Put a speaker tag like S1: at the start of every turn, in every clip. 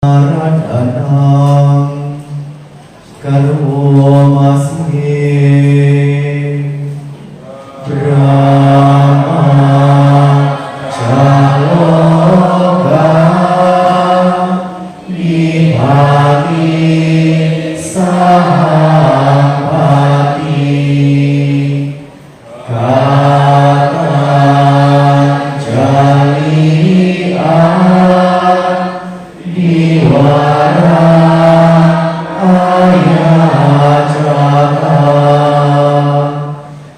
S1: Aradhanam Karumasme Brahma Jaloka Dibagi Sahampati Katan Jali'an Diwara Ayajaka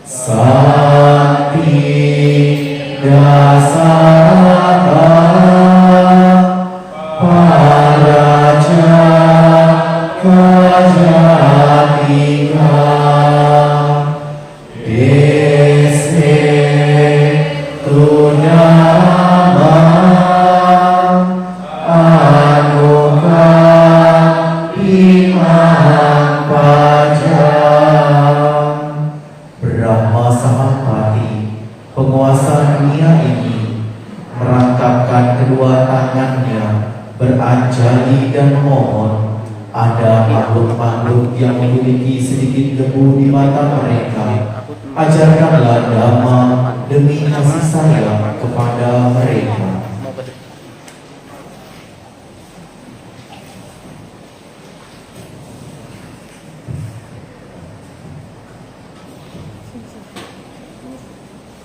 S1: Sakti Dasaka Paraja Kajatika Dese Tunama Anuka Imam Pajang Brahma Sahapati, penguasa dunia ini, merangkapkan kedua tangannya, beranjali dan memohon. Ada makhluk-makhluk yang memiliki sedikit debu di mata mereka. Ajarkanlah dhamma demi kasih sayang kepada mereka.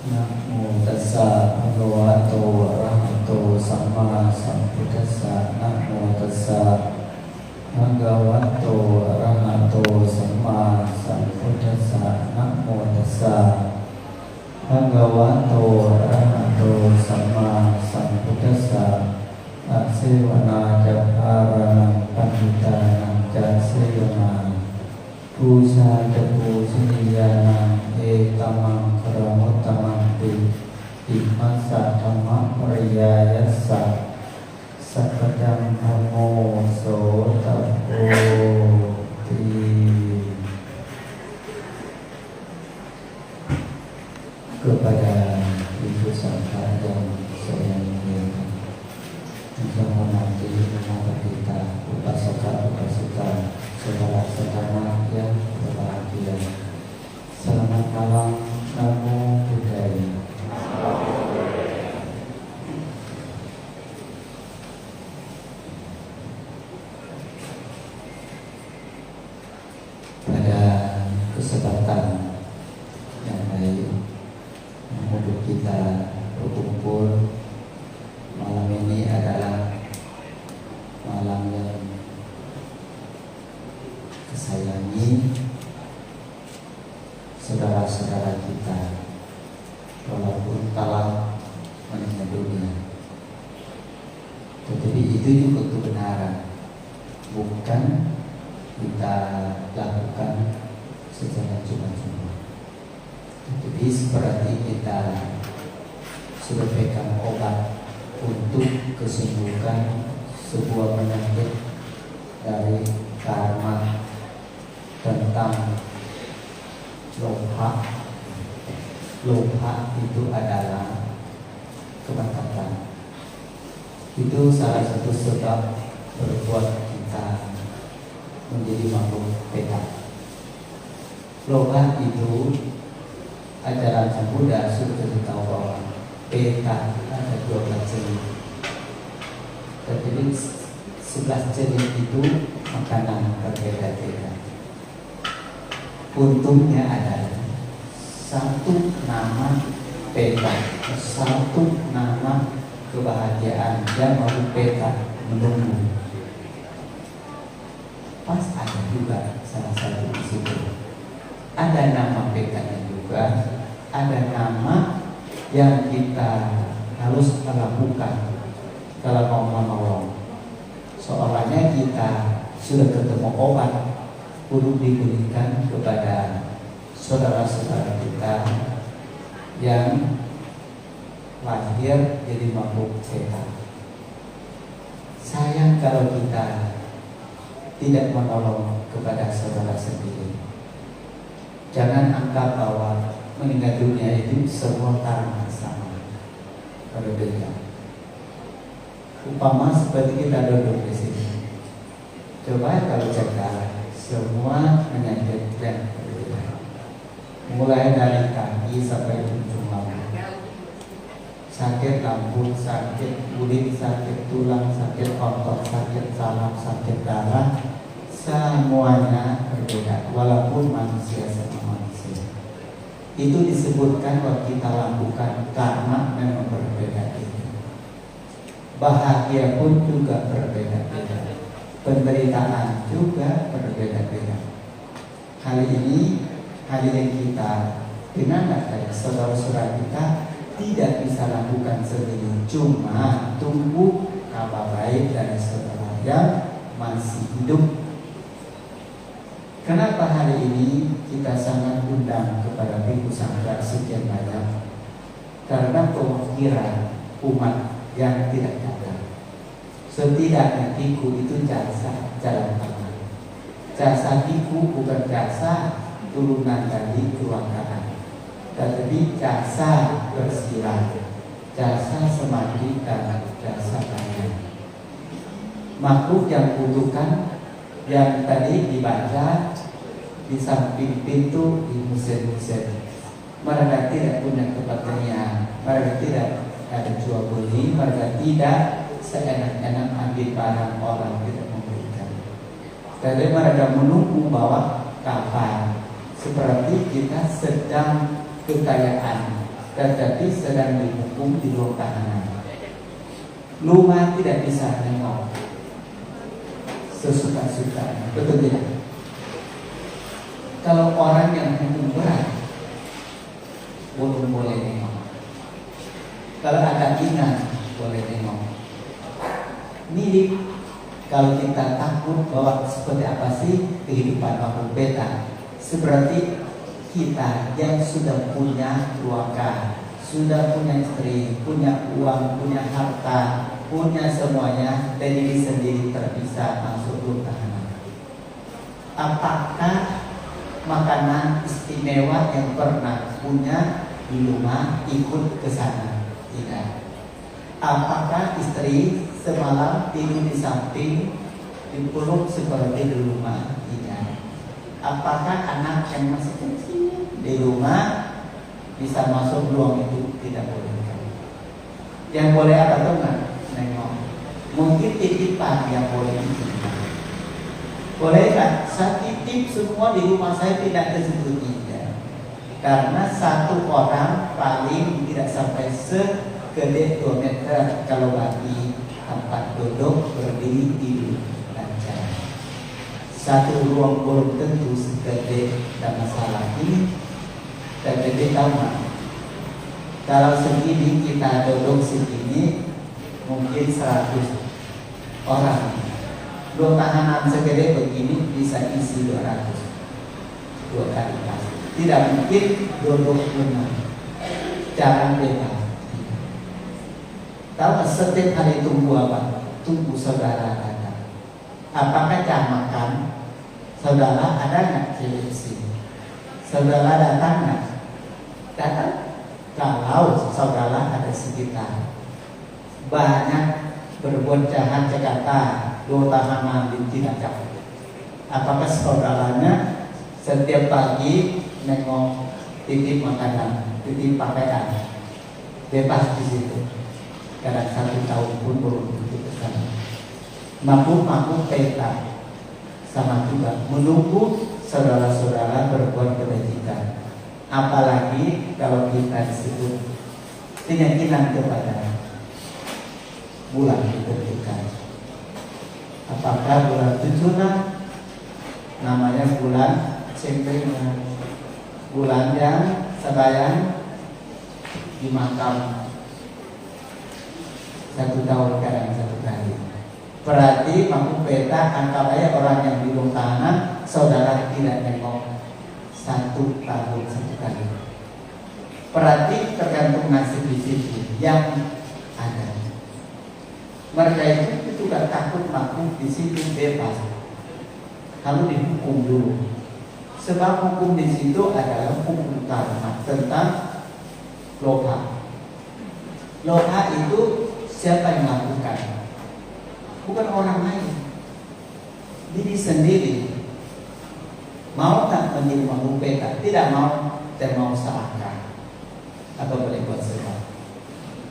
S2: Namo tassa bhagavato arahato samma sambuddhassa. Namo tassa bhagavato arahato samma sambuddhassa. Namo tassa bhagavato arahato samma sambuddhassa. Asevana japaranam panditanam jasevana Puja debu siniyana etamang karamutamante Imasa dhamma pariyayasa Sakadam dhammo sotapoti. Kepada Ibu Sampah dan saya muliakan, menghormati nama kita upasaka-upasika saudara-saudara yang berbahagia. Selamat malam, Namo Buddhaya. Pada kesempatan yang baik untuk kita berkumpul malam ini adalah malam yang sayangi saudara-saudara kita walaupun telah meninggal dunia. Tetapi itu juga kebenaran, bukan kita lakukan secara cuma-cuma. Tetapi seperti kita sudah pegang obat untuk kesembuhan sebuah penyakit dari karma tentang lomha. Lomha itu adalah kebangkatan. Itu salah satu sebab berbuat kita menjadi makhluk petak. Lomha itu ajaran Sang Buddha sudah tahu bahwa petak ada 12 jenis. Jadi 11 jenis itu makanan berbeda-beda. Untungnya adalah satu nama peta, satu nama kebahagiaan yang mau peta menunggu. Pas ada juga salah satu di situ. Ada nama petanya juga, ada nama yang kita harus lakukan kalau mau menolong. Soalnya kita sudah ketemu obat, perlu diberikan kepada saudara-saudara kita yang lahir jadi makhluk sehat. Sayang kalau kita tidak menolong kepada saudara sendiri. Jangan anggap bahwa meninggal dunia itu semua karena sama. Berbeda. Umpama seperti kita duduk di sini, Coba kalau cekal, semua penyakit yang berbeda, mulai dari kaki sampai ujung rambut, sakit rambut, sakit kulit, sakit tulang, sakit otot, sakit saraf, sakit darah, semuanya berbeda walaupun manusia sama manusia. Itu disebutkan bahwa kita lakukan karena memang berbeda. Bahagia pun juga berbeda-beda, penderitaan juga berbeda-beda. Kali ini hari yang kita dengan saudara-saudara kita tidak bisa lakukan sendiri, cuma tunggu kabar baik dari saudara yang masih hidup. Kenapa hari ini kita sangat undang kepada Biku Sanggar sekian banyak? Karena pemikiran umat yang tidak datang. Setidaknya Biku itu jasa jalan tengah. Jasa Biku bukan jasa turunan dari keluargaan, tetapi jasa bersila, jasa semadi dan jasa kaya. Makhluk yang butuhkan yang tadi dibaca di samping pintu di museum-museum. Mereka tidak punya tempat tinggal, mereka tidak ada jual beli, mereka tidak seenak-enak ambil barang orang tidak memberikan. Jadi mereka menunggu bahwa kapan, seperti kita sedang kekayaan, tetapi sedang dihukum di ruang tahanan. Rumah tidak bisa nengok sesuka-suka, betul tidak? Kalau orang yang hukum berat belum boleh nengok. Kalau ada ingat boleh nengok. Mirip kalau kita takut bahwa seperti apa sih kehidupan makhluk beta, seperti kita yang sudah punya keluarga, sudah punya istri, punya uang, punya harta, punya semuanya, dan diri sendiri terpisah masuk rumah tahanan. Apakah makanan istimewa yang pernah punya di rumah ikut ke sana? Tidak. Apakah istri semalam tidur di samping, dipeluk seperti di rumah? Tidak. Apakah anak yang masih kecil di rumah bisa masuk ruang itu? Tidak boleh. Yang boleh apa tuh nggak? Nengok. Mungkin titipan yang boleh dititipkan. Boleh kan? Saya titip semua di rumah saya, tidak tersebut tidak. Karena satu orang paling tidak sampai segede 2 meter kalau bagi tempat duduk, berdiri, tidur, dan jalan. Satu ruang belum tentu segede dan masalah ini. Dan jadi tahu nggak? Kalau segini kita duduk segini, mungkin 100 orang. Ruang tahanan segede begini bisa isi 200, 2 kali pas. Tidak mungkin duduk benar, jangan bebas. Tahu setiap hari tunggu apa? Tunggu saudara datang. Apakah jam makan? Saudara ada nggak televisi? Saudara datang nggak? Datang. Kalau saudara ada sekitar, banyak berbuat jahat Jakarta, 2 tahanan di Cilacap. Apakah saudaranya setiap pagi nengok titip makanan, titip pakaian, bebas di situ? Kadang 1 tahun pun belum begitu ke sana. Makhluk peta sama juga menunggu saudara-saudara berbuat kebajikan. Apalagi kalau kita disebut keyakinan kepada bulan ditentukan. Apakah bulan 7 namanya bulan Cengkring, bulan yang sebayang di makam 1 tahun kadang 1 kali. Berarti mampu peta anggap aja orang yang di ruang tahanan saudara tidak nengok 1 tahun 1 kali. Berarti tergantung nasib di situ yang ada. Mereka itu juga takut mampu di situ bebas. Kalau dihukum dulu. Sebab hukum di situ adalah hukum karma tentang loha. Loha itu siapa yang melakukan? Bukan orang lain. Di sendiri, mau tak menjadi mampu peta? Tidak mau, dan mau serahkan. Apa boleh buat sebab?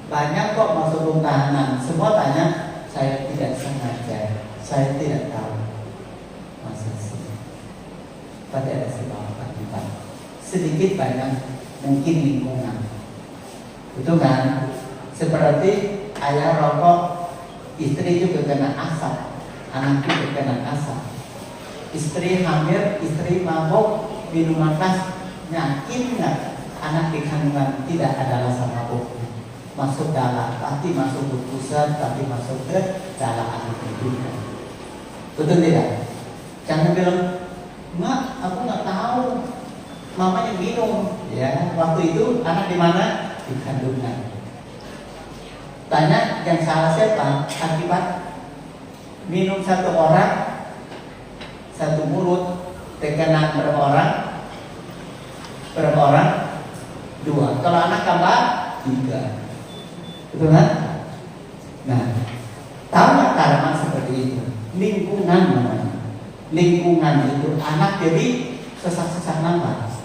S2: Banyak kok masuk rumah tahanan, semua tanya, saya tidak sengaja, saya tidak tahu. Masa sih? Pasti ada sebab akibat. Sedikit banyak mungkin lingkungan. Betul kan? Seperti ayah rokok, istri juga kena asap, anak juga kena asap. Istri hamil, istri mabuk, minuman keras, yakin nggak anak di kandungan tidak ada rasa mabuk? Masuk dalam, pasti masuk ke pusat, pasti masuk ke dalam anak itu. Betul tidak? Jangan bilang, mak, aku nggak tahu, mama yang minum. Ya, waktu itu anak di mana? Di kandungan. Tanya yang salah siapa? Akibat minum satu orang, satu mulut, terkena berapa orang? Berapa orang? 2. Kalau anak tambah 3. Betul kan? Nah, tahu nggak karma seperti itu? Lingkungan namanya. Lingkungan itu anak jadi sesak-sesak nafas.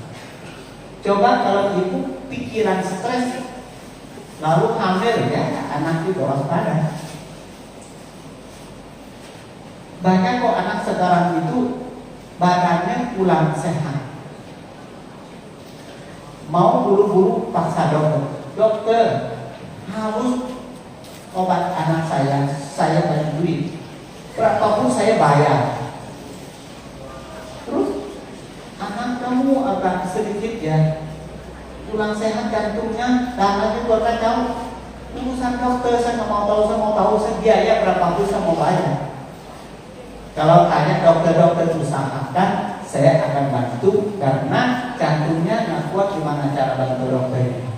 S2: Coba kalau ibu pikiran stres, lalu hamil ya, anak juga waspada. Banyak kok anak sekarang itu badannya kurang sehat. Mau buru-buru paksa dokter. Dokter, harus obat anak saya banyak duit. Berapapun saya bayar. Terus anak kamu agak sedikit ya kurang sehat jantungnya, darahnya keluar kacau. Urusan dokter saya nggak mau tahu, saya biaya berapapun saya mau bayar. Kalau tanya dokter usahakan, saya akan bantu karena jantungnya nggak kuat. Gimana cara bantu dokternya?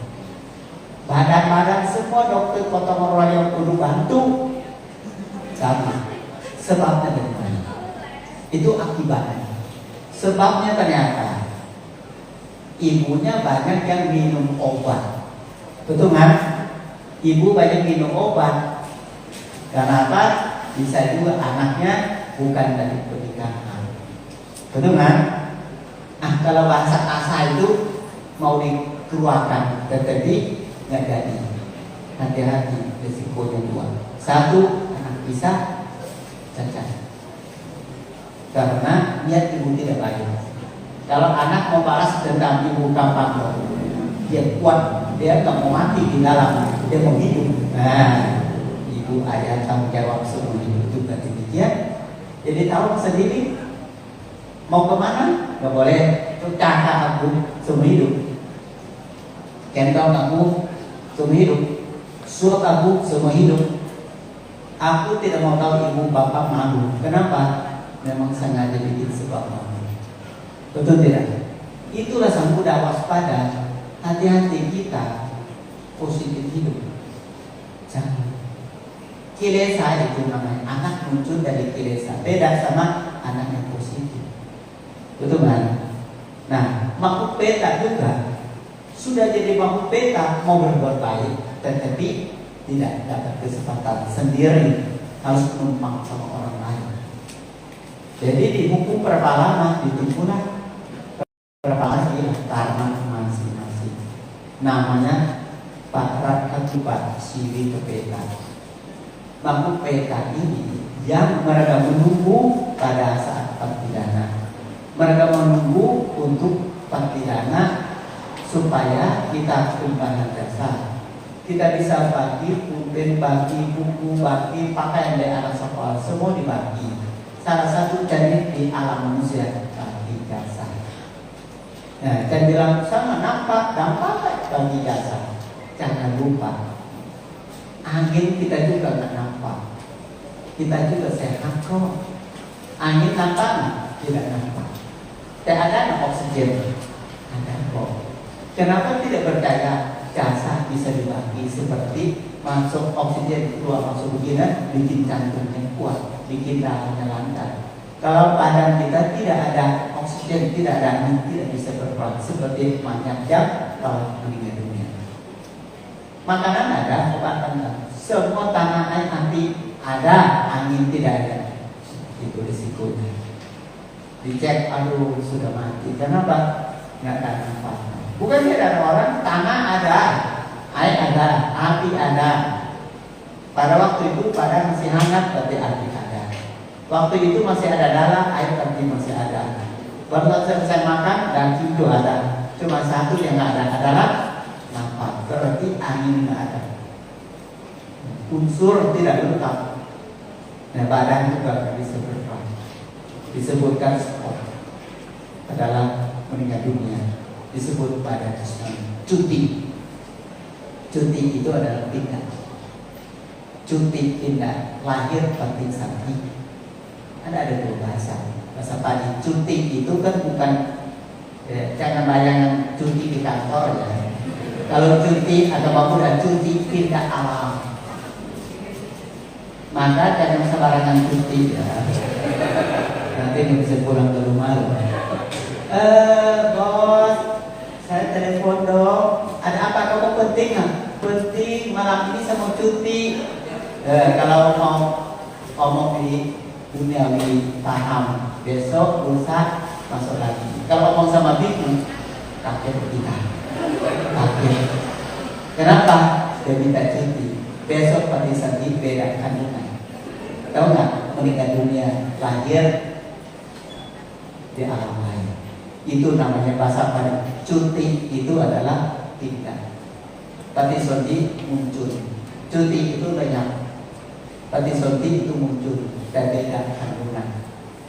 S2: Badan semua dokter Kota Morowali kudu bantu. Sama. Sebabnya dari mana? Itu akibatnya. Sebabnya ternyata ibunya banyak yang minum obat. Betul kan? Ibu banyak minum obat. Karena apa? Bisa juga anaknya bukan dari pernikahan. Betul kan? Nah, kalau bahasa asa itu mau dikeluarkan, tetapi nggak jadi. Hati-hati, risikonya 2. 1, anak bisa cacat karena niat ibu tidak baik. Kalau anak mau balas dendam ibu kapan, dia kuat, dia nggak mau mati di dalam, dia mau hidup. Nah, ibu ayah tanggung jawab seumur hidup juga demikian. Jadi tahu sendiri mau kemana, nggak boleh. Itu kakak aku seumur hidup, kendong aku seumur hidup, suap aku seumur hidup. Aku tidak mau tahu ibu bapak malu. Kenapa? Memang sengaja bikin sebab malu. Betul tidak? Itulah sang Buddha waspada. Hati-hati kita positif hidup. Jangan. Kilesa itu namanya. Anak muncul dari kilesa. Beda sama anak yang positif. Betul kan? Nah, makhluk peta juga sudah jadi makhluk peta mau berbuat baik, tetapi tidak dapat kesempatan sendiri, harus menumpang sama orang lain. Jadi dihukum berapa lama? Ditimpulah berapa lagi karena masing-masing. Namanya Pak akibat siri kepeta. Makhluk peta ini yang mereka menunggu pada saat pidana. Mereka menunggu untuk pidana supaya kita kumpulan dasar. Kita bisa bagi pulpen, bagi buku, bagi pakaian dari anak sekolah, semua dibagi. Salah satu jadi di alam manusia bagi jasa. Nah, dan bilang sama nampak bagi jasa. Jangan lupa, angin kita juga nggak nampak, kita juga sehat kok. Angin nampak tidak nampak. Dan ada oksigen, ada kok. Kenapa tidak percaya? Jasa bisa dibagi seperti masuk oksigen, keluar masuk begini, bikin jantungnya kuat, bikin darahnya lancar. Kalau badan kita tidak ada oksigen, tidak ada angin, tidak bisa berperan seperti banyak jam kalau dunia. Makanan ada, obat ada, semua tanah air nanti ada, angin tidak ada. Itu risikonya. Dicek, aduh sudah mati. Kenapa? Nggak ada apa. Bukan tidak ada orang, tanah ada, air ada, api ada. Pada waktu itu pada masih hangat berarti api ada. Waktu itu masih ada darah, air berarti masih ada. Baru selesai makan dan itu ada. Cuma satu yang nggak ada adalah nafas. Berarti angin nggak ada. Unsur tidak lengkap. Nah, badan juga disebutkan sport adalah meninggal dunia, disebut pada cuti. Cuti itu adalah pindah. Cuti pindah, lahir batin sakti. Ada dua bahasa. Bahasa padi. Cuti itu kan bukan jangan bayangkan cuti di kantor ya. Kalau cuti agama Buddha, cuti pindah alam. Maka jangan sembarangan cuti ya. Nanti bisa pulang ke rumah loh. Bos, saya telepon dong. Ada apa kamu penting nggak? Penting malam ini saya mau cuti. Kalau mau ngomong di duniawi paham, besok lusa masuk lagi. Kalau ngomong sama biku, kaget kita. Kaget. Kenapa? Dia minta cuti. Besok pagi sandi beda kandungan. Tahu nggak? Meninggal dunia, lahir di alam lain. Itu namanya bahasa pada. Cuti itu adalah pindah. Pati sonti muncul. Cuti itu lenyap. Pati sonti itu muncul dan beda kandungan.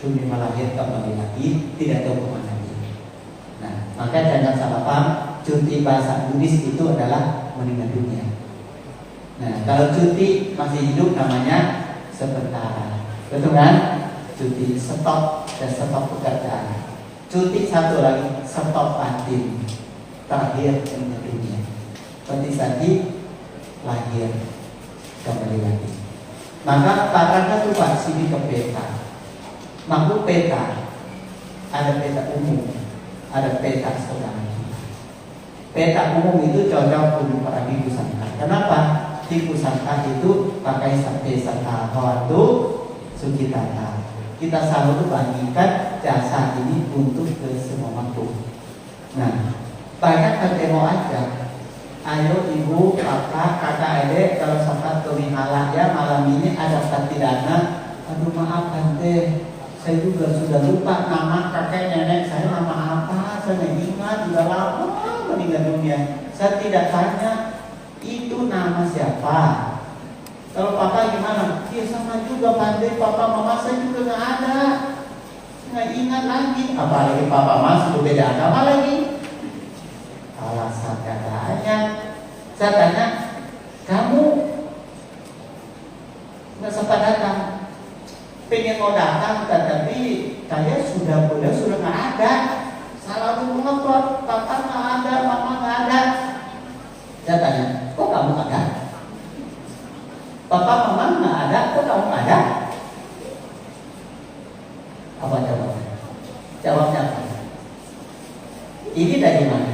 S2: Dunia lahir kembali lagi, tidak tahu kemana lagi. Nah, maka jangan salah paham. Cuti bahasa Buddhis itu adalah meninggal dunia. Nah, kalau cuti masih hidup namanya sementara. Betul kan? Cuti stop dan stop pekerjaan. Cuti satu lagi stop batin. Terakhir meninggal dunia. Seperti tadi lahir kembali lagi. Maka parahnya tuh Pak sini ke peta. Makhluk peta ada peta umum, ada peta sedang. Peta umum itu cocok untuk para biku sangka. Kenapa? Biku sangka itu pakai sampai sangka waktu sukitata. Kita selalu bagikan jasa ini untuk ke semua makhluk. Nah, banyak ketemu aja. Ayo ibu, kakak, kakak adik, kalau sempat ke Wihalaya malam ini ada pidana. Aduh maaf tante, saya juga sudah lupa nama kakek nenek saya nama apa. Saya ingat sudah lama meninggal dunia. Saya tidak tanya itu nama siapa. Kalau papa gimana? Ya sama juga pandai papa mama saya juga nggak ada. Nggak ingat lagi. Apalagi papa mama sudah beda agama lagi. Alasan katanya, saya tanya, kamu nggak sempat datang, pengen mau datang, tetapi saya sudah nggak ada, salah ngotot, papa nggak ada, mama nggak ada. Saya tanya, kok kamu ada? Papa mama nggak ada, kok kamu ada? Apa jawabnya? Jawabnya apa? Ini dari mana?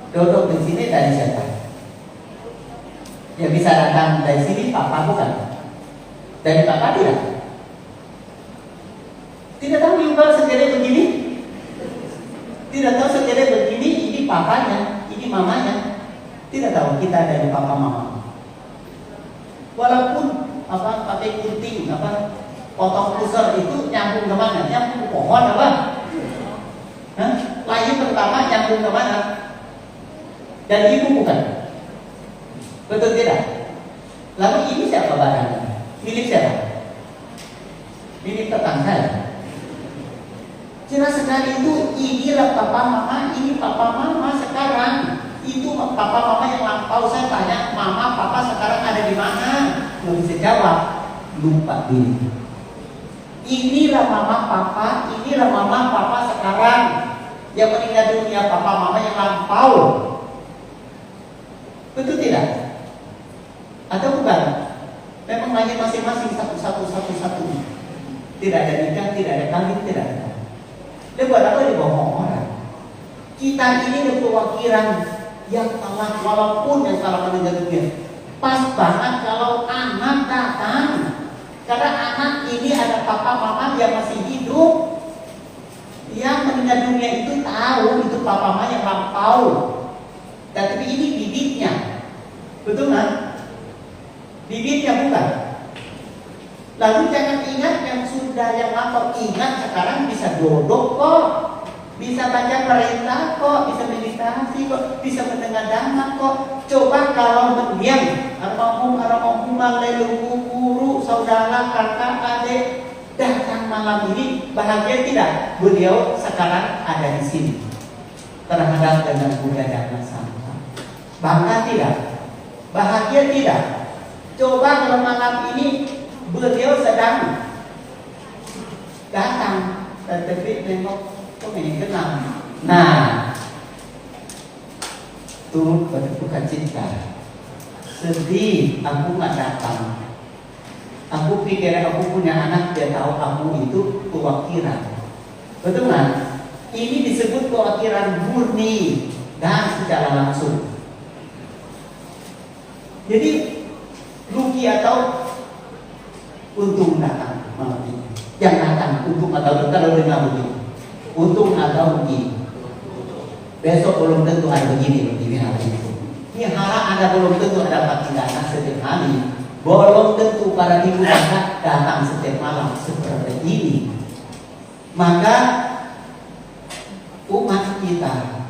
S2: Duduk di sini dari siapa? Ya bisa datang dari sini papa bukan? Dari papa tidak? Tidak tahu juga segede begini? Tidak tahu segede begini ini papanya, ini mamanya. Tidak tahu kita dari papa mama. Walaupun apa pakai gunting apa potong pusar itu nyambung ke mana? Nyambung ke pohon apa? Hah? Lahir pertama nyambung ke mana? Dan ibu bukan. Betul tidak? Lalu ini siapa barangnya? Milik siapa? Milik tetangga saya. Jelas sekali itu inilah papa mama, ini papa mama sekarang. Itu papa mama yang lampau. Saya tanya mama papa sekarang ada di mana? Belum bisa jawab. Lupa diri. Inilah mama papa, inilah mama papa sekarang. Yang meninggal dunia papa mama yang lampau. Betul tidak? Atau bukan? Memang lahir masing-masing satu. Tidak ada nikah, tidak ada kawin, tidak ada. Dia buat apa dibohong orang? Kita ini perwakilan yang telah walaupun yang salah meninggal dunia. Pas banget kalau anak datang. Karena anak ini ada papa mama yang masih hidup. meninggal dunia itu tahu itu papa mama yang lampau, tapi ini bibitnya, betul nggak? Bibitnya bukan. Lalu jangan ingat yang sudah yang lampau, ingat sekarang bisa duduk kok, bisa baca perintah kok, bisa meditasi kok, bisa mendengar dhamma kok. Coba kalau mendiam, almarhum leluhur, guru, saudara, kakak, adik datang malam ini, bahagia tidak? Beliau sekarang ada di sini terhadap dengan Buddha Dhamma Sangha. Bangga tidak? Bahagia tidak? Coba kalau malam ini beliau sedang datang, tetapi tengok kok ini kenal. Nah, turut berduka cita, sedih, aku nggak datang. Aku pikir aku punya anak, dia tahu aku itu kewakilan. Betul kan? Ini disebut kewakilan murni dan secara langsung. Jadi rugi atau untung datang malam ini? Yang datang untung atau kalau dengar begini, untung atau rugi? Besok belum tentu ada begini hari itu. Ini harap Anda belum tentu ada pagi datang setiap hari. Belum tentu para ibu bapak datang setiap malam seperti ini. Maka umat kita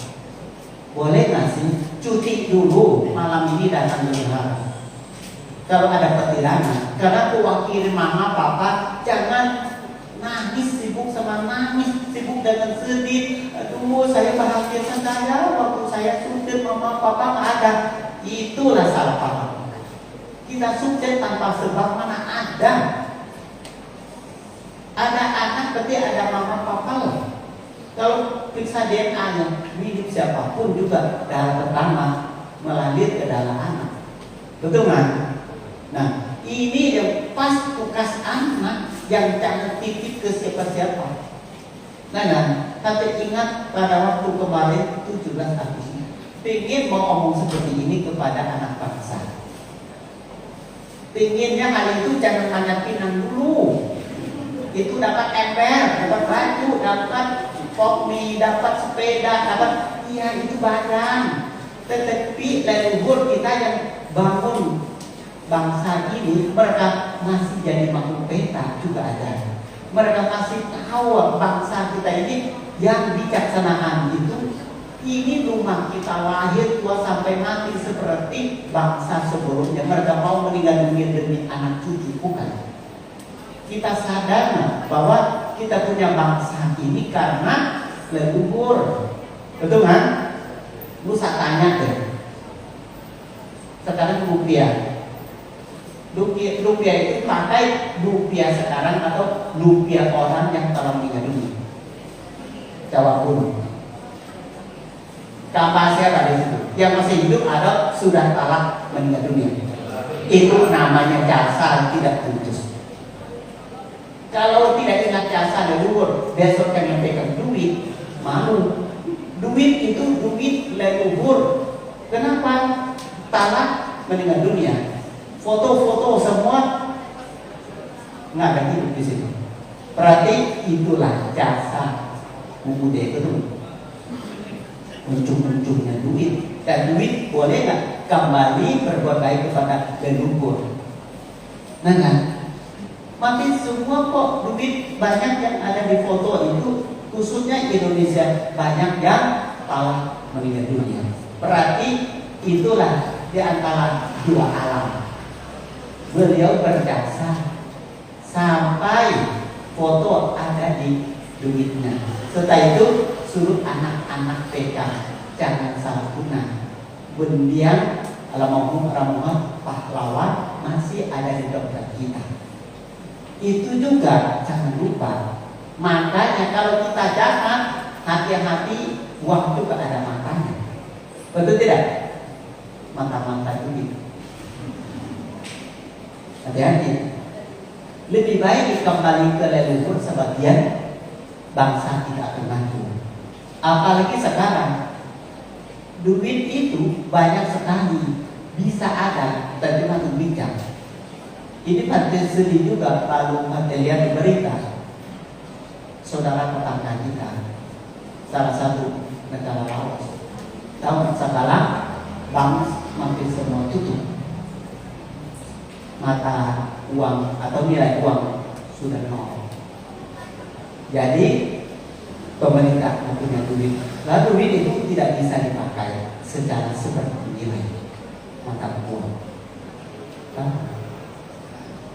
S2: boleh nggak sih cuti dulu malam ini datang berharap. Kalau ada pertilangan, karena wakil mama papa jangan nangis, sibuk sama nangis, sibuk dengan sedih. Aduh, saya bahagia saya waktu saya sukses mama papa nggak ada. Itulah salah paham. Kita sukses tanpa sebab mana ada. Ada anak berarti ada mama papa lah. Kalau periksa DNA-nya mirip siapapun juga darah pertama melahir ke dalam anak. Betul kan? Nah, ini yang pas tugas anak yang jangan titip ke siapa-siapa. Nah, tapi ingat pada waktu kemarin 17 Agustus, pengen mau ngomong seperti ini kepada anak bangsa. Pinginnya hal itu jangan hanya pinang dulu. Itu dapat ember, dapat baju, dapat kopi, dapat sepeda, dapat iya itu badan. Tetapi leluhur kita yang bangun bangsa ini, mereka masih jadi makhluk peta juga ada. Mereka masih tahu bangsa kita ini yang bijaksanaan itu. Ini rumah kita lahir tua sampai mati seperti bangsa sebelumnya. Mereka mau meninggal dunia demi anak cucu, bukan? Kita sadar bahwa kita punya bangsa ini karena leluhur. Betul kan? Lu saya tanya deh. Sekarang rupiah itu pakai rupiah sekarang atau rupiah orang yang telah meninggal dunia? Jawab dulu. Kapasitas ada di situ. Yang masih hidup ada sudah telah meninggal dunia. Itu namanya jasa tidak putus. Kalau tidak ingat jasa leluhur, besok yang pegang duit, malu. Duit itu duit leluhur. Kenapa? Telah meninggal dunia. Foto-foto semua nggak ada hidup di situ. Berarti itulah jasa Buddha itu. Ujung-ujungnya duit, dan duit boleh nggak kembali berbuat baik kepada leluhur? Nah kan, makin semua kok duit banyak yang ada di foto itu, khususnya Indonesia banyak yang telah meninggal dunia. Berarti itulah di antara dua alam. Beliau berjasa sampai foto ada di duitnya. Setelah itu suruh anak-anak PK jangan salah guna. Bendian almarhum pahlawan masih ada di dompet kita. Itu juga jangan lupa. Makanya kalau kita jahat, hati-hati, uang juga ada matanya. Betul tidak? Mata-mata duit. Hati-hati. Lebih baik kembali ke leluhur sebagian bangsa tidak akan maju. Apalagi sekarang duit itu banyak sekali bisa ada dan cuma bijak. Ini patut sedih juga kalau lihat di berita saudara tetangga kita salah satu negara Laos. Tahu sekarang bank makin semua tutup, mata uang atau nilai uang sudah nol. Jadi pemerintah punya duit, lalu duit itu tidak bisa dipakai secara seperti nilai mata uang.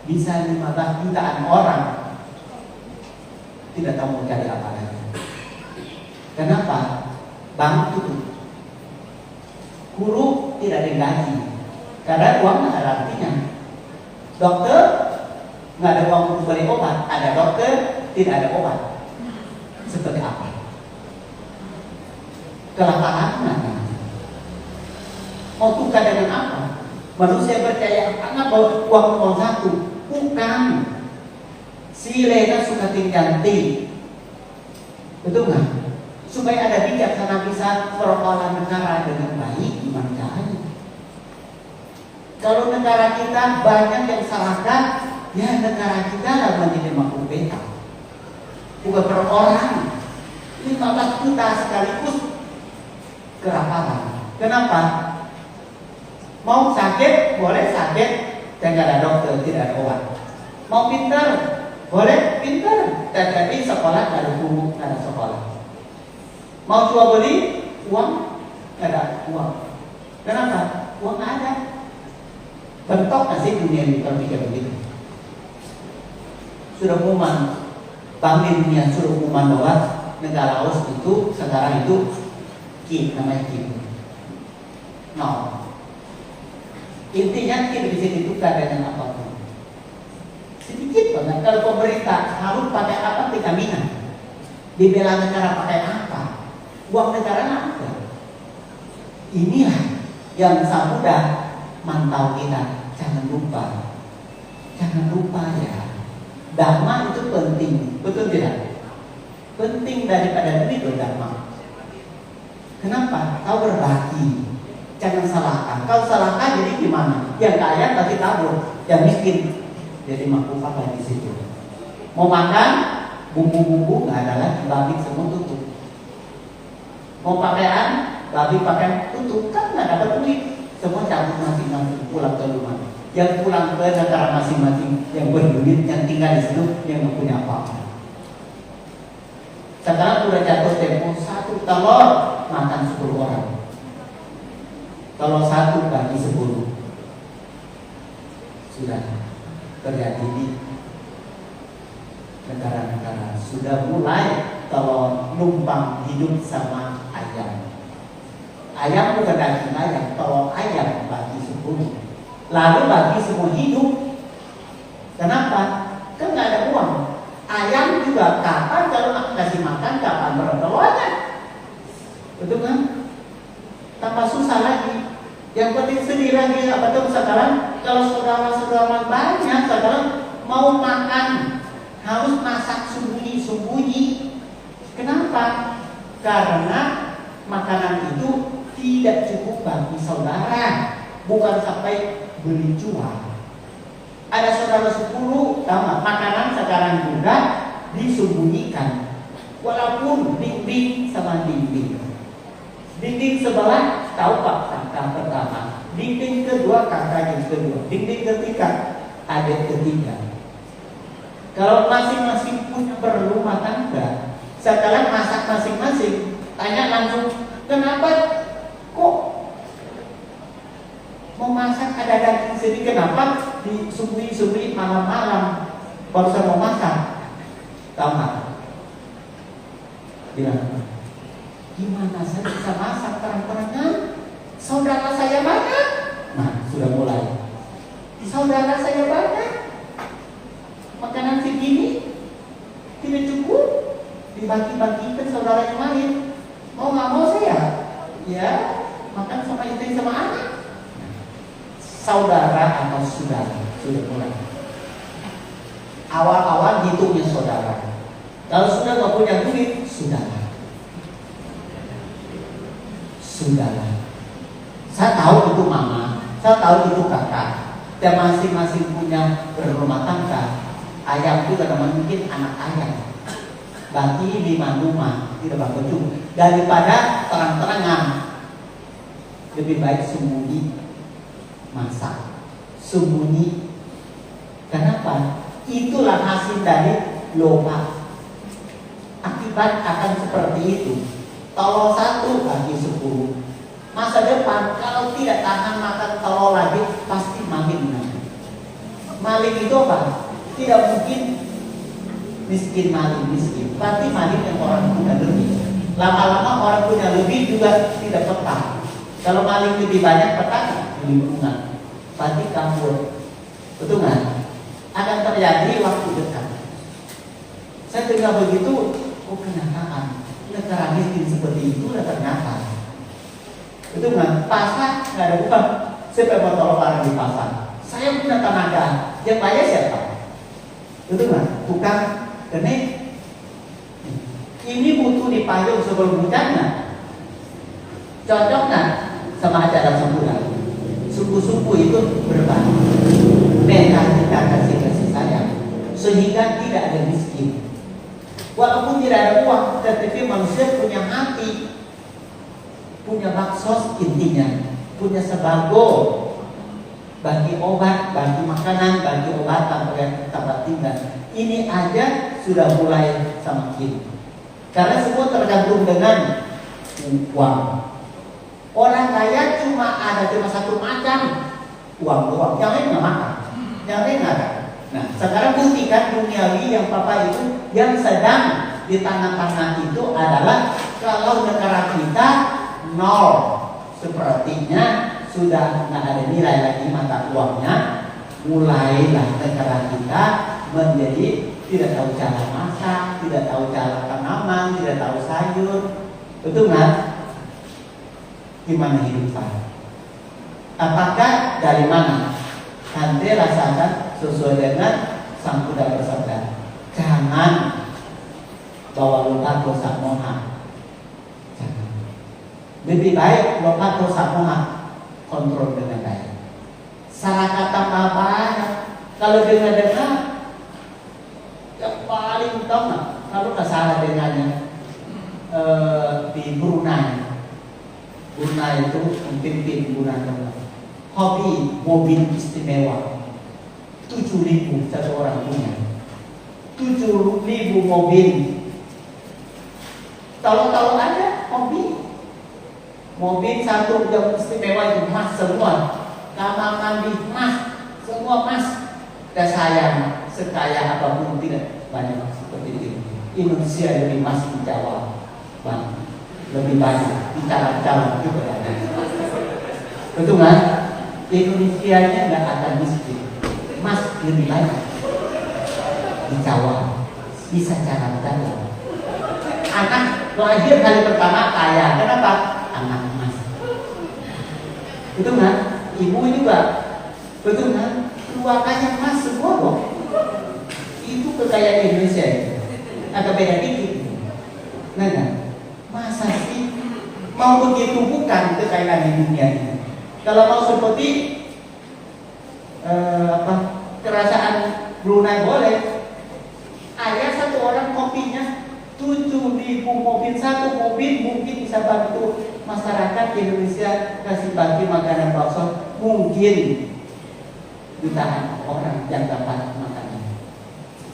S2: Bisa 15 jutaan orang tidak tahu mau cari apa lagi. Kenapa? Bank tutup, guru tidak digaji karena uang nggak ada artinya. Dokter nggak ada uang untuk beli obat, ada dokter tidak ada obat. Seperti apa? Kelaparan nanti. Mau tukar dengan apa? Manusia percaya karena bahwa uang nomor satu, bukan. Si Lena suka tingganti, betul nggak? Supaya ada bijaksana bisa mengelola negara dengan baik, gimana caranya? Kalau negara kita banyak yang salahkan, ya negara kita lah menjadi makhluk beta. Bukan per orang, 15 juta sekaligus kelaparan. Kenapa? Mau sakit, boleh sakit, dan gak ada dokter, tidak ada obat. Mau pintar, boleh pintar, dan jadi sekolah gak ada guru, gak ada sekolah. Mau jual beli, uang, gak ada uang. Kenapa? Uang gak ada. Bentok gak sih dunia ini kalau pikir begitu? Sudah umuman, Bank Dunia sudah umuman bahwa negara Laos itu sekarang itu KIM, namanya KIM. No. Intinya KIM bisa ditukar dengan apapun. Sedikit banget. Kalau pemerintah harus pakai apa? Vitamina. Dibela negara pakai apa? Uang negara apa? Inilah yang Sabuda mantau kita. Jangan lupa ya. Dhamma itu penting, betul tidak? Penting daripada duit loh dhamma. Kenapa? Kau berbagi, jangan salahkan. Kau salahkan jadi gimana? Yang kaya pasti kabur, yang miskin jadi makhluk apa di situ? Mau makan bumbu-bumbu nggak ada lagi, babi semua tutup. Mau pakaian, babi pakaian tutup, kan nggak dapat duit. Semua cabut masing-masing pulang ke rumah. Yang pulang ke negara masing-masing, yang berduit, yang tinggal di situ, yang nggak punya apa-apa. Sekarang sudah jatuh tempo 1 telur makan 10 orang. Kalau 1 bagi 10 sudah terjadi di negara-negara. Sudah mulai telur numpang hidup sama ayam. Ayam bukan daging ayam, telur ayam bagi 10. Lalu bagi semua hidup. Kenapa? Kan nggak ada uang. Ayam juga kapan kalau nak kasih makan, kapan bertelurnya? Betul kan? Tambah susah lagi. Yang penting sedih lagi apa tuh sekarang? Kalau saudara-saudara banyak sekarang mau makan harus masak sembunyi-sembunyi. Kenapa? Karena makanan itu tidak cukup bagi saudara, bukan sampai beli jual. Ada saudara 10, tahu nggak? Makanan sekarang juga disembunyikan, walaupun dinding sama dinding. Dinding sebelah tahu pak kakak pertama, dinding kedua kakak yang kedua, dinding ketiga adik ketiga. Kalau masing-masing punya berumah tangga, sekarang masak masing-masing, tanya langsung, kenapa kok mau masak ada daging sedikit, kenapa disembunyi-sembunyi malam-malam baru saya mau masak? Tahu nggak? Bilang, gimana saya bisa masak terang-terangan? Saudara saya banyak. Nah, sudah mulai. Saudara saya banyak. Makanan segini tidak cukup, dibagi-bagikan saudara yang lain. Mau nggak mau saya, ya makan sama istri sama anak. Saudara atau saudara sudah mulai. Awal-awal hitungnya saudara. Kalau sudah nggak punya duit, saudara. Saya tahu itu mama, saya tahu itu kakak. Dan masing-masing punya berumah tangga. Ayam itu kadang mungkin anak ayam. berarti di rumah tidak berkunjung daripada terang-terangan. Lebih baik sembunyi masak, sembunyi. Kenapa? Itulah hasil dari lomba. Akibat akan seperti itu. Telur 1 bagi 10. Masa depan kalau tidak tahan makan telur lagi pasti maling nanti. Maling itu apa? Tidak mungkin miskin maling miskin. Berarti maling yang orang punya lebih. Lama-lama orang punya lebih juga tidak peka. Kalau maling lebih banyak peka di lingkungan. Berarti kabur. Betul nggak? Akan terjadi waktu dekat. Saya dengar begitu, oh kenyataan negara miskin seperti itu ternyata. Betul nggak? Pasar nggak ada uang. Siapa mau tolong barang di pasar? Saya punya tenaga. Yang bayar siapa? Betul nggak? Bukan kenek. Ini butuh dipayung sebelum hujannya. Cocok nggak sama acara sembulan? Suku-suku itu berbagi. Mereka kita kasih sayang sehingga tidak ada miskin. Walaupun tidak ada uang, tetapi manusia punya hati, punya baksos intinya, punya sembako bagi obat, bagi makanan, bagi obatan, bagi tempat tinggal. Ini aja sudah mulai semakin. Karena semua tergantung dengan uang. Orang kaya cuma satu macam uang doang, yang lain nggak makan, yang lain nggak ada. Nah, sekarang buktikan duniawi yang papa itu yang sedang di tangan-tangan itu adalah kalau negara kita nol, sepertinya sudah nggak ada nilai lagi mata uangnya. Mulailah negara kita menjadi tidak tahu cara masak, tidak tahu cara tanaman, tidak tahu sayur. Betul nggak? Gimana hidupan? Apakah dari mana? Nanti rasakan sesuai dengan Sang Buddha bersabda, jangan bawa lupa dosa moha. Jangan. Lebih baik lupa dosa moha kontrol dengan baik. Salah kata apa? Kalau dengar-dengar yang paling utama, kalau nggak salah dengannya di Brunei. Brunei itu mungkin Brunei hobi mobil istimewa 7.000 satu orang punya 7.000 mobil. Tahu-tahu ada mobil satu yang istimewa itu emas semua, kamar mandi emas semua emas. Dan sayang sekaya apapun tidak banyak seperti itu. Indonesia lebih emas di Jawa lebih banyak di jalan-jalan juga ada. Betul kan? Indonesia-nya nggak akan miskin, emas lebih banyak di Jawa, bisa jalan-jalan. Anak lahir kali pertama kaya, kenapa? Anak emas. Betul kan? Ibu juga, betul kan? Keluarganya emas semua loh. Itu kekayaan Indonesia itu. Agak beda dikit. Nah, masa sih mau begitu bukan kekayaan di dunia ini? Kalau mau seperti kerajaan Brunei boleh. Ayah satu orang kopinya 7.000 mobil, satu mobil mungkin bisa bantu masyarakat di Indonesia kasih bagi makanan bakso, mungkin jutaan orang yang dapat makanan.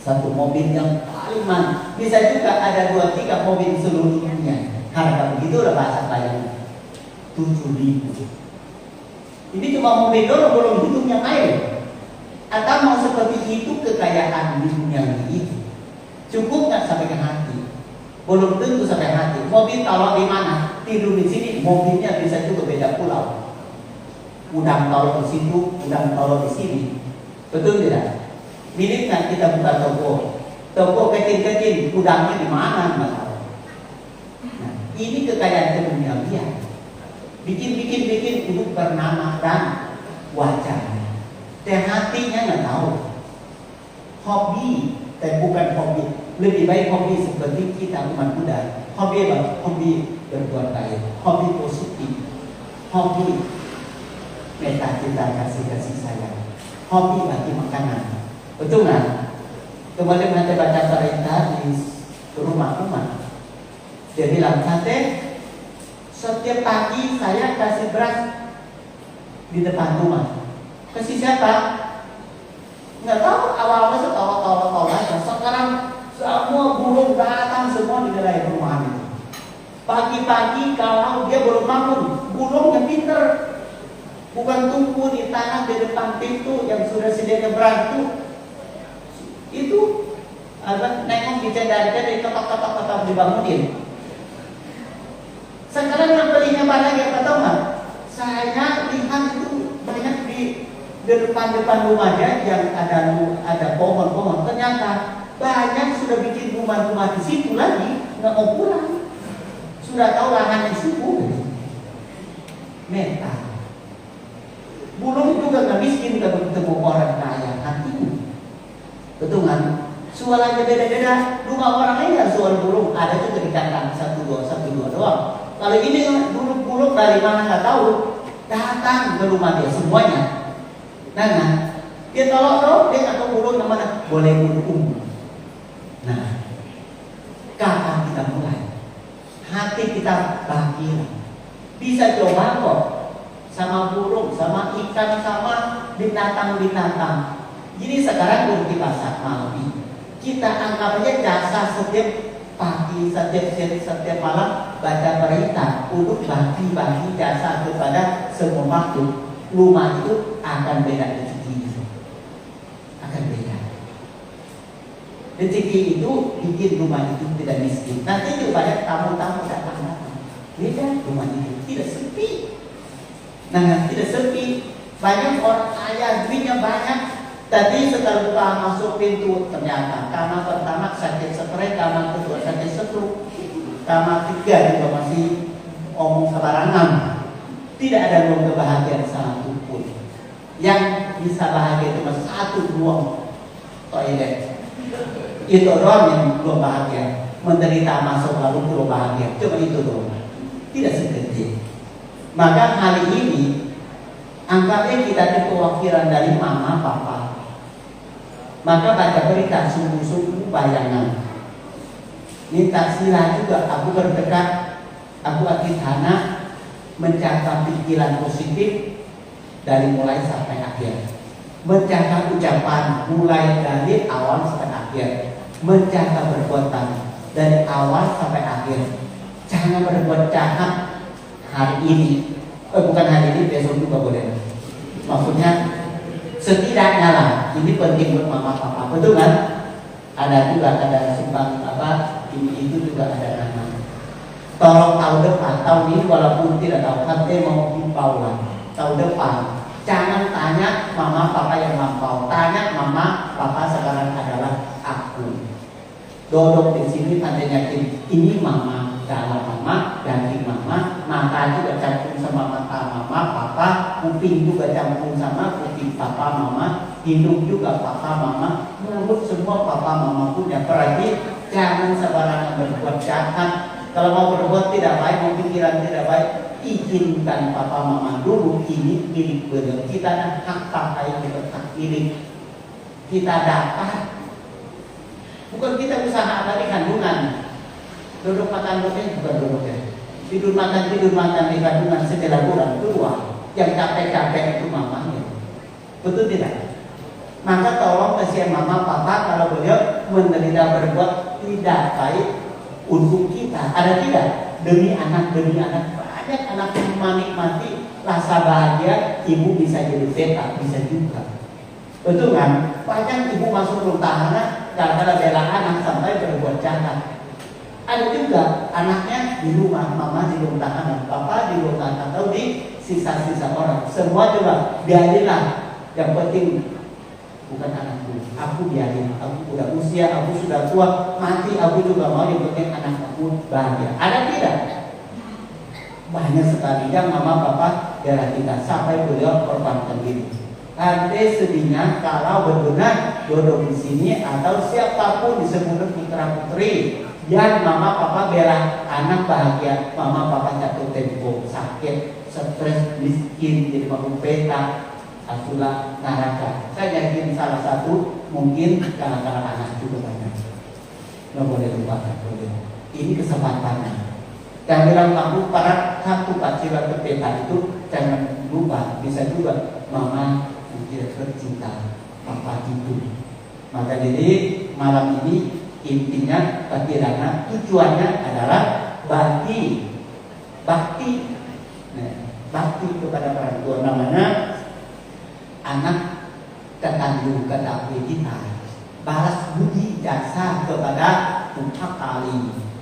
S2: Satu mobil yang paling mahal bisa juga ada 2-3 mobil seluruh dunia. Harga begitu udah bahasa bayarnya 7.000. Ini cuma mobil doang, belum hitung yang lain. Atau mau seperti itu kekayaan di dunia ini? Cukup nggak sampai ke hati? Belum tentu sampai hati. Mobil taruh di mana? Tidur di sini, mobilnya bisa juga beda pulau. Udang taruh di situ, udang taruh di sini. Betul tidak? Mirip kan kita buka toko kecil-kecil, udangnya di mana? Nggak tahu. Nah, ini kekayaan keduniawian. Bikin untuk bernama dan wajahnya. Dan hatinya nggak tahu. Hobi, tapi bukan hobi. Lebih baik hobi seperti kita umat Buddha. Hobi apa? Hobi berbuat baik, hobi positif, hobi meta cinta kasih sayang, hobi bagi makanan. Betul nggak? Kemarin nanti baca perintah di rumah Dia bilang, Tante, setiap pagi saya kasih beras di depan rumah. Kasih siapa? Nggak tahu, awal-awal tahu aja. Sekarang semua burung datang semua di daerah rumah itu. Pagi-pagi kalau dia belum bangun, burung yang pinter, bukan tunggu di tanah di depan pintu yang sudah sedianya beras itu nengok di jendela ketok dibangunin. Sekarang yang belinya banyak yang tahu nggak? Saya lihat itu banyak di depan rumahnya yang ada pohon-pohon. Ternyata banyak sudah bikin rumah-rumah di situ lagi, nggak mau pulang. Sudah tahu lahan yang subur. Meta. Burung juga nggak miskin kalau ketemu orang kaya hatinya. Betul kan? Suaranya beda-beda. Rumah orang lain nggak suara burung. Ada juga di kandang satu dua doang. Kalau ini burung dari mana nggak tahu, datang ke rumah dia semuanya. Nah, dia tolong dia nggak tahu burung mana. Boleh burung. Nah, kapan kita mulai? Hati kita bahagia. Bisa coba kok sama burung, sama ikan, sama binatang-binatang. Jadi sekarang burung di pasar malam kita anggap aja jasa setiap pagi, setiap malam baca berita untuk bagi-bagi jasa kepada semua makhluk. Rumah itu akan beda rezeki, akan beda. Rezeki itu bikin rumah itu tidak miskin. Nanti itu banyak tamu-tamu datang. Beda rumah itu tidak sepi. Nah, tidak sepi. Banyak orang kaya, duitnya banyak. Tadi setelah buka masuk pintu, ternyata kamar pertama sakit stroke, kamar kedua sakit stroke, kamar tiga juga masih omong sembarangan. Tidak ada ruang kebahagiaan satu pun. Yang bisa bahagia itu cuma satu ruang toilet. Itu doang yang belum bahagia. Menderita masuk lalu belum bahagia. Cuma itu doang. Tidak sekecil. Maka hari ini anggapnya kita itu perwakilan dari mama, papa. Maka baca berita sungguh-sungguh bayangan. Minta sila juga aku berdekat, aku adhana menjaga pikiran positif dari mulai sampai akhir. Menjaga ucapan mulai dari awal sampai akhir. Menjaga perbuatan dari awal sampai akhir. Jangan berbuat jahat hari ini. Bukan hari ini, besok juga boleh. Maksudnya setidaknya lah, ini penting buat mama papa, betul kan? Ada juga ada simpang ini itu juga ada nama. Tolong tahun depan, tahun ini walaupun tidak tahu kan, mau himbau lah. Tahun depan, jangan tanya mama papa yang lampau, tanya mama papa sekarang adalah aku. Duduk di sini tanda yakin ini mama, dalam mama, daging mama, mata juga campur sama mata mama, papa, kuping juga campur sama kuping papa, mama, hidung juga papa, mama, mulut semua papa, mama punya. Berarti jangan sembarangan berbuat jahat. Kalau mau berbuat tidak baik, mau pikiran tidak baik, izinkan papa mama dulu. Ini milik beliau. Kita ada hak pakai kita hak pilih. Kita dapat. Bukan kita usaha apa di kandungan. Duduk makan roti bukan duduk ya. Tidur makan di kandungan setelah bulan keluar. Yang capek-capek itu mamanya. Betul tidak? Maka tolong kasihan mama papa kalau beliau menderita berbuat tidak baik untuk kita. Ada tidak? Demi anak banyak anak yang menikmati rasa bahagia. Ibu bisa jadi beta, bisa juga. Betul kan? Banyak ibu masuk rumah tahanan karena bela anak sampai berbuat jahat. Ada juga anaknya di rumah, mama di rumah tahanan, papa di rumah tahanan, atau di sisa-sisa orang. Semua coba biarinlah. Yang penting bukan anakku, aku biarin. Aku udah usia, aku sudah tua, mati aku juga mau. Yang penting anak aku bahagia. Ada tidak? Banyak sekali yang mama papa bela kita sampai beliau korbankan diri. Ada sedihnya kalau benar jodoh di sini atau siapapun disebut putra putri yang mama papa bela anak bahagia, mama papa jatuh tempo sakit, stres, miskin, jadi mau peta, asulah neraka. Saya yakin salah satu mungkin karena anak juga banyak. Nggak boleh lupakan, boleh. Ini kesempatannya. Kehamilan kamu para satu paciran berbeda itu jangan lupa, bisa juga mama tidak tercinta, papa itu. Maka jadi malam ini intinya bagi Rana tujuannya adalah bakti, bakti kepada orang tua, namanya anak terkandung kedakwi kita, balas budi jasa kepada Bupa Kali.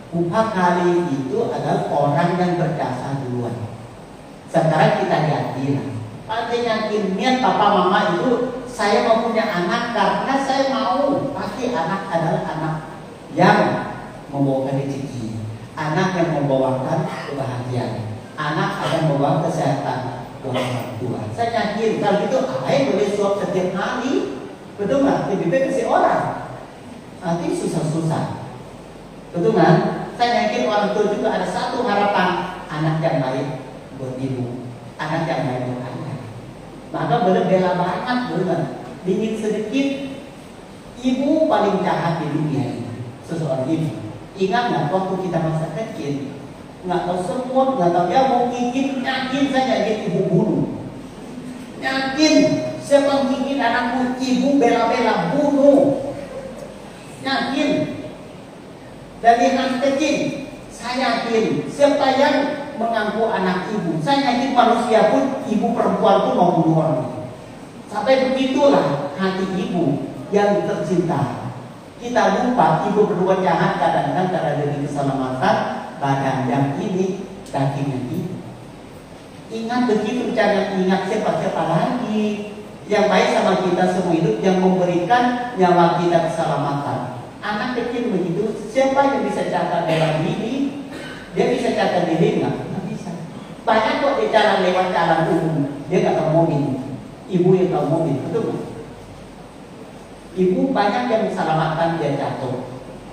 S2: Bupa Kali itu adalah orang yang berjasa duluan. Sekarang kita yakin, artinya niat papa mama itu saya mau punya anak karena saya mau, pasti anak adalah anak yang membawakan rezeki, anak yang membawakan kebahagiaan, anak akan membawa kesehatan buat orang tua. Saya yakin kalau itu ayah boleh suap setiap hari, betul nggak? Lebih baik kasih orang, nanti susah-susah, betul nggak? Saya yakin orang tua juga ada satu harapan, anak yang baik buat ibu, anak yang baik buat ayah. Maka boleh bela banget, benar. Dingin sedikit, ibu paling jahat di dunia ini, seseorang ibu. Ingat nggak waktu kita masa kecil, nggak tahu semua, nggak tahu ya mau gigit, yakin saya yakin ibu bunuh, yakin siapa gigit anakku ibu bela-bela bunuh, yakin. Dari anak kecil, saya yakin siapa yang mengganggu anak ibu, saya yakin manusia pun, ibu perempuan pun mau bunuh orang itu. Sampai begitulah hati ibu yang tercinta. Kita lupa ibu berdua jahat kadang-kadang karena demi keselamatan badan yang ini, daging yang ini. Ingat begitu, jangan ingat siapa-siapa lagi yang baik sama kita semua hidup, yang memberikan nyawa kita keselamatan. Anak kecil begitu, siapa yang bisa jaga dalam diri? Dia bisa jaga diri nggak? Nggak bisa. Banyak kok di jalan lewat jalan umum, dia nggak tahu mobil. Ibu yang tahu mobil, betul nggak? Ibu banyak yang diselamatkan dia jatuh.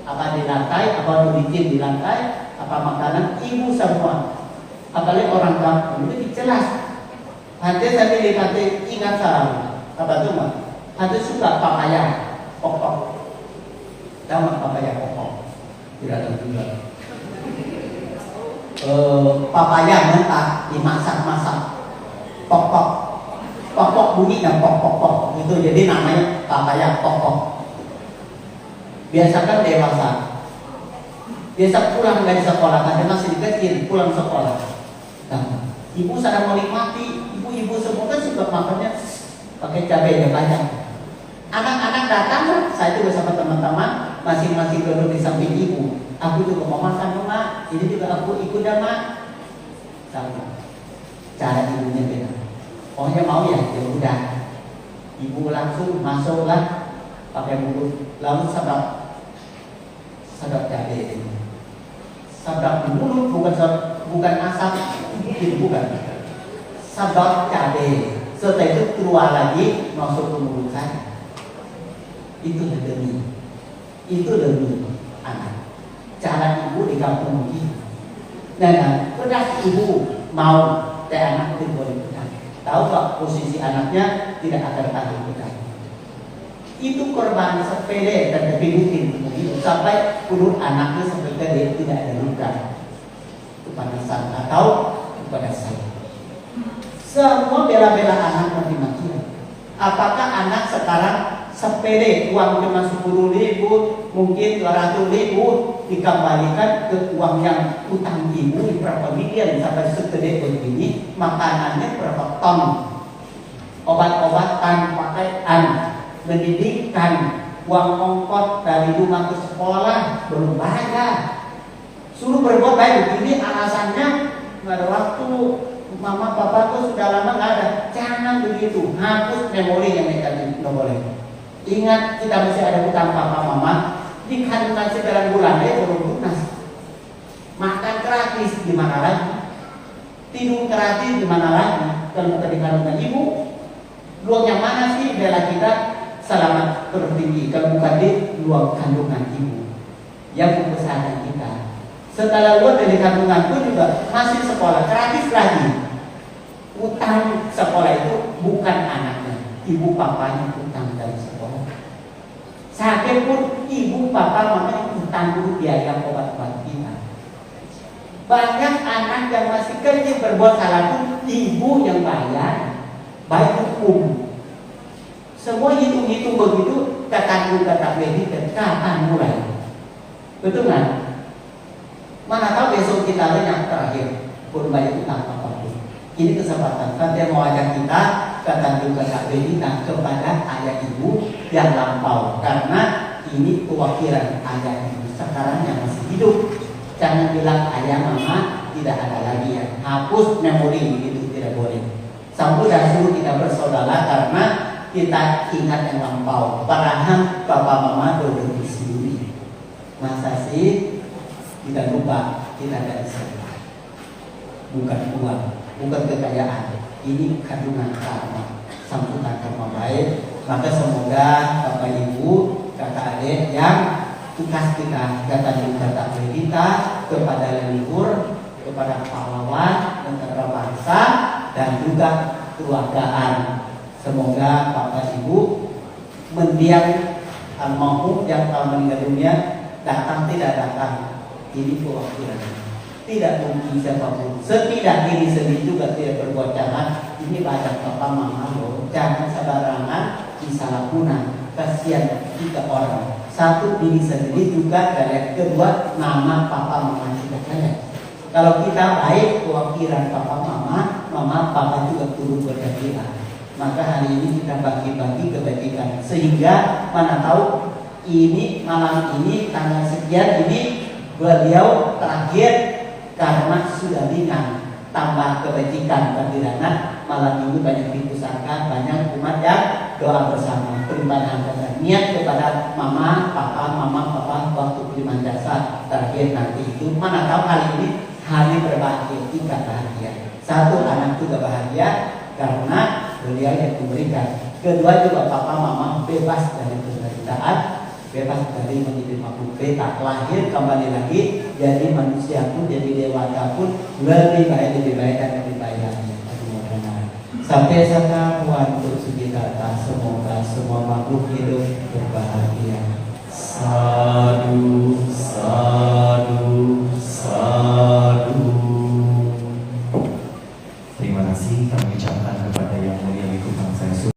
S2: Apa di lantai, apa nulisin di lantai, apa makanan, ibu semua. Apalagi orang kampung itu jelas. Hati saya lihat ingat salah. Apa tuh nggak? Hati suka papaya, pokok. Tahu nggak papaya pokok? Tidak tahu juga. Papaya mentah dimasak-masak, pokok bunyinya pokok itu jadi namanya papaya pokok. Biasakan dewasa, biasa pulang dari sekolah, ada masih kecil pulang sekolah. Nah, ibu sedang menikmati, ibu-ibu semua kan suka makannya pakai cabai yang banyak. Anak-anak datang, saya juga sama teman-teman masing-masing duduk di samping ibu. Aku juga mau makan, Mak. Ini juga aku ikut dah, Mak. Sama. Cara ibunya beda. Oh ya mau ya, ya udah. Ibu langsung masuklah pakai mulut, lalu sedap cabai. Sedap di mulut, bukan asap, bukan. Sedap cabai. Setelah itu keluar lagi masuk ke mulut saya. Itu demi anak. Cara ibu di kampung begini. Nah, beras ibu mau anak itu boleh beras. Tahu pak posisi anaknya tidak akan tahu beras. Itu korban sepele dan terpinggir begitu sampai perut anaknya sampai gede tidak ada luka kepada sang atau kepada saya. Semua bela-bela anak mati-matian. Apakah anak sekarang sepele uang cuma 10.000, mungkin 200.000 dikembalikan ke uang yang utang ibu berapa miliar sampai segede begini, makanannya berapa ton, obat-obatan, pakaian, pendidikan, uang ongkos dari rumah ke sekolah belum bayar. Suruh berbuat baik begini alasannya nggak ada waktu. Mama papa tuh sudah lama nggak ada. Jangan begitu, hapus memori yang negatif, nggak boleh. Ingat kita masih ada hutang papa mama. Di kandungan 9 bulan dia belum lunas. Makan gratis di mana lagi? Tidur gratis di mana lagi? Kalau bukan di kandungan ibu, luang yang mana sih bela kita selamat tertinggi? Kalau bukan di luang kandungan ibu yang membesarkan kita. Setelah luar dari kandungan pun juga masih sekolah gratis lagi. Utang sekolah itu bukan anaknya, ibu papanya utang dari sekolah. Sakit pun ibu papa mamanya utang dulu biaya obat-obat kita. Banyak anak yang masih kecil berbuat salah pun ibu yang bayar, baik hukum. Semua hitung-hitung begitu, kata bedi kapan mulai? Betul nggak? Mana tahu besok kita yang terakhir pun bayar utang apapun. Ini kesempatan. Kan dia mau ajak kita kata bedi kepada ayah ibu yang lampau, karena ini kewakilan ayah ibu sekarang yang masih hidup. Jangan bilang ayah mama tidak ada lagi ya. Hapus memori itu tidak boleh. Sampai dah suruh kita bersaudara karena kita ingat yang lampau. Padahal papa mama duduk di sini. Masa sih tidak lupa kita ada di sana. Bukan uang, bukan kekayaan. Ini kandungan karma, sambutan karma baik. Maka semoga bapak ibu, kakak adik yang tugas kita kata kita kepada leluhur, kepada pahlawan, tentara bangsa, dan juga keluargaan. Semoga bapak ibu mendiang almarhum yang telah meninggal dunia datang tidak datang. Ini kewakilan. Tidak mungkin siapapun. Setidak diri sendiri juga tidak berbuat jahat. Ini banyak bapak mama loh. Jangan sembarangan disalahguna. Kasihan 3 orang. Satu diri sendiri juga dan kedua mama papa mama juga kalian. Kalau kita baik kewakilan papa mama papa juga turut berkeadilan. Maka hari ini kita bagi-bagi kebajikan sehingga mana tahu ini malam ini tanggal sekian ini beliau terakhir karena sudah ringan tambah kebajikan keadilan. Malam ini banyak dipusatkan, banyak umat yang doa bersama perimbangan dan niat kepada mama papa waktu beriman jasa terakhir nanti itu. Mana tahu hari ini hari berbahagia, 3 bahagia. 1 anak juga bahagia karena beliau yang memberikan. Kedua juga papa mama bebas dari penderitaan, bebas dari menjadi makhluk beta, lahir kembali lagi jadi manusia pun jadi dewasa pun lebih baik dan lebih baik lagi. Sampai sana untuk semoga semua makhluk hidup berbahagia. Sadu.